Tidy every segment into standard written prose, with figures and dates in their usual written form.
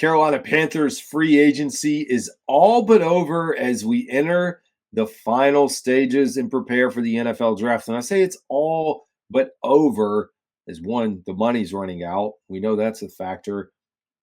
Carolina Panthers free agency is all but over as we enter the final stages and prepare for the NFL draft. And I say it's all but over as one, the money's running out. We know that's a factor.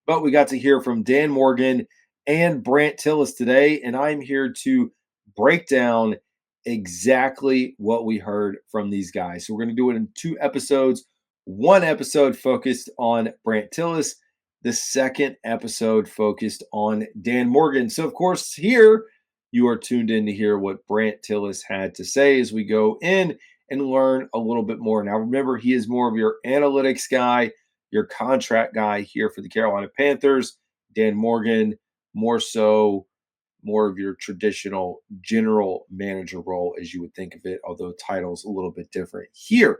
But we got to hear from Dan Morgan and Brandt Tilis today, and I'm here to break down exactly what we heard from these guys. So we're going to do it in 2 episodes. One episode focused on Brandt Tilis, the second episode focused on Dan Morgan. So, of course, here you are tuned in to hear what Brandt Tilis had to say as we go in and learn a little bit more. Now, remember, he is more of your analytics guy, your contract guy here for the Carolina Panthers. Dan Morgan, more of your traditional general manager role as you would think of it, although title's a little bit different here.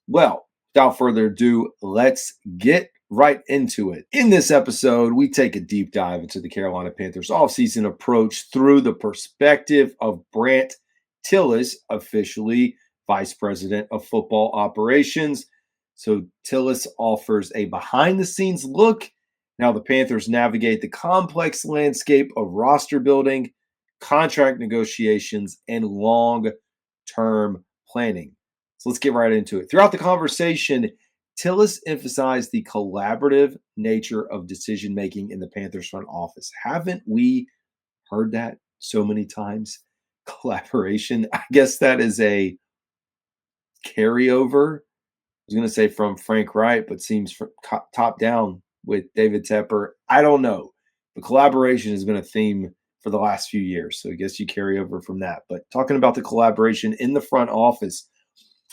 Well, without further ado, let's get right into it. In this episode, we take a deep dive into the Carolina Panthers offseason approach through the perspective of Brandt Tilis, officially Vice President of Football Operations. So Tilis offers a behind-the-scenes look how the Panthers navigate the complex landscape of roster building, contract negotiations, and long-term planning. So let's get right into it. Throughout the conversation, Tilis emphasized the collaborative nature of decision-making in the Panthers front office. Haven't we heard that so many times? Collaboration. I guess that is a carryover. I was going to say from Frank Wright, but seems from top down with David Tepper. I don't know. But collaboration has been a theme for the last few years. So I guess you carry over from that. But talking about the collaboration in the front office,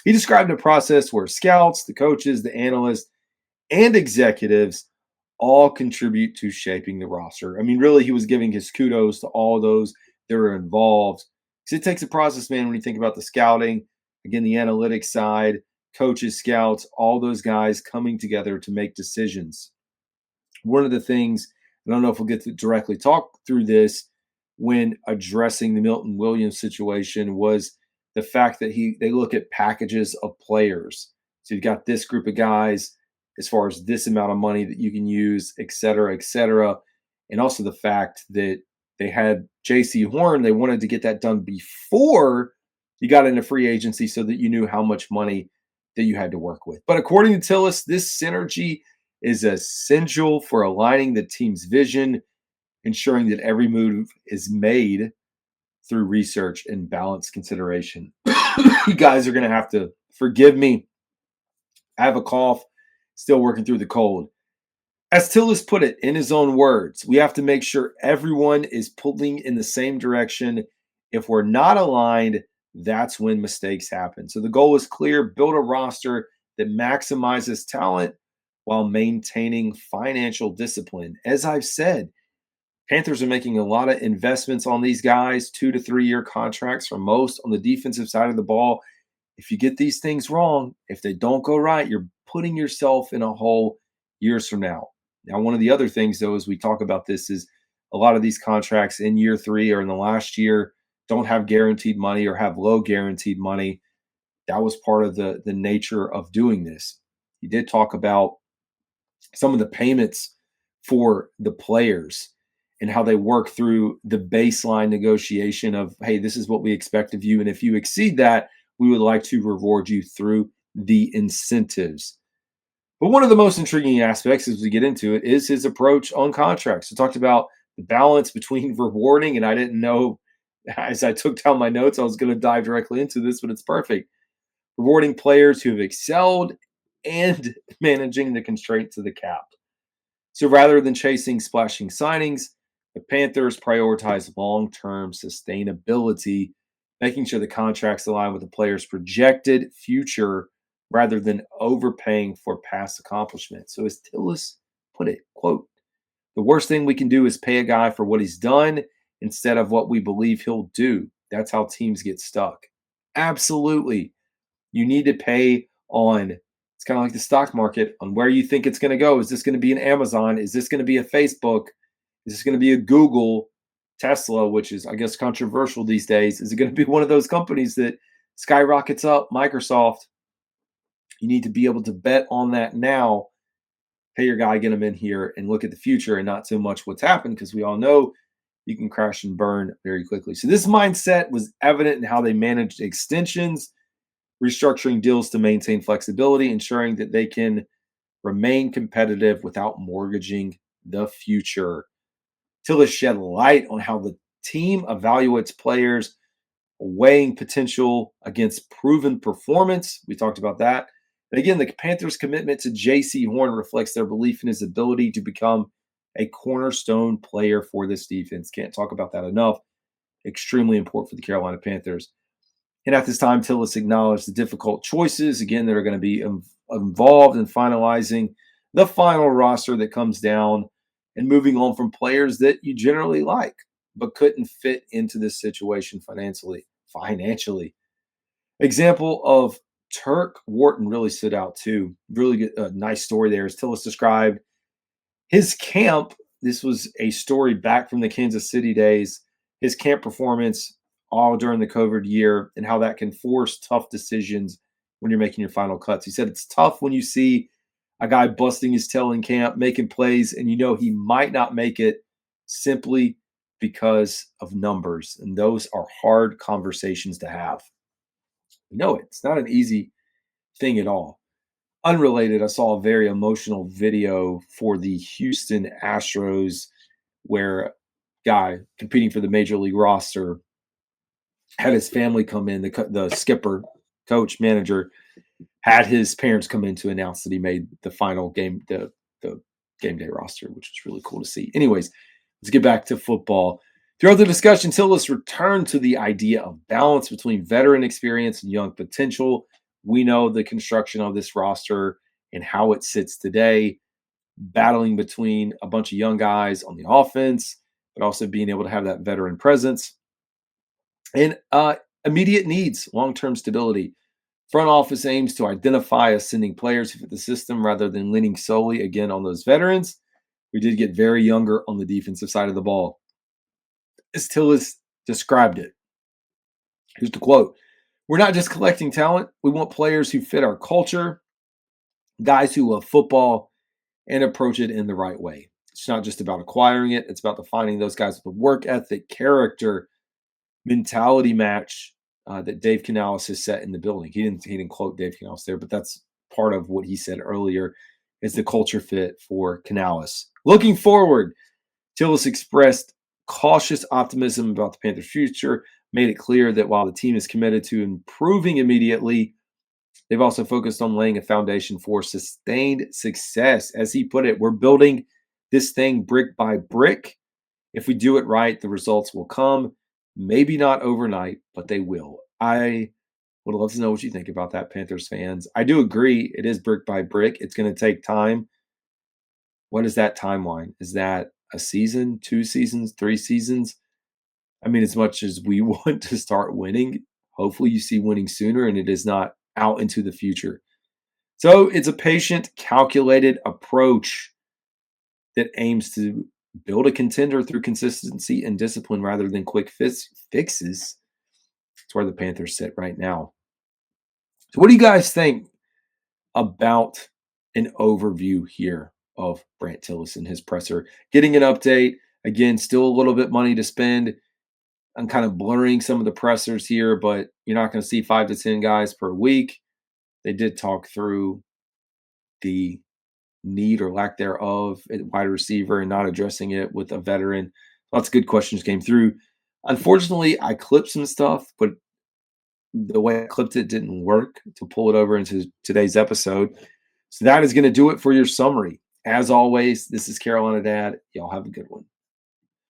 he described a process where scouts, the coaches, the analysts, and executives all contribute to shaping the roster. I mean, really, he was giving his kudos to all those that are involved. Because it takes a process, man, when you think about the scouting, again, the analytics side, coaches, scouts, all those guys coming together to make decisions. One of the things, I don't know if we'll get to directly talk through this when addressing the Milton Williams situation, was the fact that they look at packages of players. So you've got this group of guys as far as this amount of money that you can use, et cetera, et cetera. And also the fact that they had J.C. Horn. They wanted to get that done before you got into free agency so that you knew how much money that you had to work with. But according to Tilis, this synergy is essential for aligning the team's vision, ensuring that every move is made through research and balanced consideration. You guys are going to have to forgive me. I have a cough, still working through the cold. As Tilis put it in his own words, we have to make sure everyone is pulling in the same direction. If we're not aligned, that's when mistakes happen. So the goal is clear: build a roster that maximizes talent while maintaining financial discipline. As I've said, Panthers are making a lot of investments on these guys, 2 to 3 year contracts for most on the defensive side of the ball. If you get these things wrong, if they don't go right, you're putting yourself in a hole years from now. Now, one of the other things, though, as we talk about this, is a lot of these contracts in year 3 or in the last year don't have guaranteed money or have low guaranteed money. That was part of the nature of doing this. He did talk about some of the payments for the players and how they work through the baseline negotiation of, hey, this is what we expect of you. And if you exceed that, we would like to reward you through the incentives. But one of the most intriguing aspects as we get into it is his approach on contracts. He talked about the balance between rewarding, and I didn't know as I took down my notes, I was going to dive directly into this, but it's perfect. Rewarding players who have excelled and managing the constraints of the cap. So rather than chasing splashing signings, the Panthers prioritize long-term sustainability, making sure the contracts align with the player's projected future rather than overpaying for past accomplishments. So as Tilis put it, quote, the worst thing we can do is pay a guy for what he's done instead of what we believe he'll do. That's how teams get stuck. Absolutely. You need to pay on, it's kind of like the stock market, on where you think it's going to go. Is this going to be an Amazon? Is this going to be a Facebook? Is this going to be a Google? Tesla, which is, I guess, controversial these days. Is it going to be one of those companies that skyrockets up? Microsoft. You need to be able to bet on that now. pay your guy, get him in here, and look at the future and not so much what's happened, because we all know you can crash and burn very quickly. So this mindset was evident in how they managed extensions, restructuring deals to maintain flexibility, ensuring that they can remain competitive without mortgaging the future. Tilis shed light on how the team evaluates players, weighing potential against proven performance. We talked about that. And again, the Panthers' commitment to J.C. Horn reflects their belief in his ability to become a cornerstone player for this defense. Can't talk about that enough. Extremely important for the Carolina Panthers. And at this time, Tilis acknowledged the difficult choices, again, that are going to be involved in finalizing the final roster that comes down and moving on from players that you generally like but couldn't fit into this situation financially. Example of Turk Wharton really stood out too. Really good, nice story there. As Tilis described his camp, this was a story back from the Kansas City days, his camp performance all during the COVID year and how that can force tough decisions when you're making your final cuts. He said it's tough when you see a guy busting his tail in camp, making plays, and you know he might not make it simply because of numbers. And those are hard conversations to have. We know it. It's not an easy thing at all. Unrelated, I saw a very emotional video for the Houston Astros where a guy competing for the major league roster had his family come in. The skipper, coach, manager had his parents come in to announce that he made the final game, the game day roster, which was really cool to see. Anyways, let's get back to football. Throughout the discussion, Tilis returned to the idea of balance between veteran experience and young potential. We know the construction of this roster and how it sits today, battling between a bunch of young guys on the offense, but also being able to have that veteran presence. And immediate needs, long-term stability. Front office aims to identify ascending players who fit the system rather than leaning solely, again, on those veterans. We did get very younger on the defensive side of the ball. As Tilis described it, here's the quote. We're not just collecting talent. We want players who fit our culture, guys who love football and approach it in the right way. It's not just about acquiring it. It's about finding those guys with the work ethic, character, mentality match that Dave Canales has set in the building. He didn't quote Dave Canales there, but that's part of what he said earlier is the culture fit for Canales. Looking forward, Tilis expressed cautious optimism about the Panthers' future, made it clear that while the team is committed to improving immediately, they've also focused on laying a foundation for sustained success. As he put it, we're building this thing brick by brick. If we do it right, the results will come. Maybe not overnight, but they will. I would love to know what you think about that, Panthers fans. I do agree. It is brick by brick. It's going to take time. What is that timeline? Is that a season, 2 seasons, 3 seasons? I mean, as much as we want to start winning, hopefully you see winning sooner and it is not out into the future. So it's a patient, calculated approach that aims to build a contender through consistency and discipline rather than quick fixes. That's where the Panthers sit right now. So what do you guys think about an overview here of Brandt Tilis and his presser? Getting an update. Again, still a little bit money to spend. I'm kind of blurring some of the pressers here, but you're not going to see 5 to 10 guys per week. They did talk through the need or lack thereof at wide receiver and not addressing it with a veteran. Lots of good questions came through. Unfortunately, I clipped some stuff, but the way I clipped it didn't work to pull it over into today's episode. So that is going to do it for your summary. As always, this is Carolina Dad. Y'all have a good one.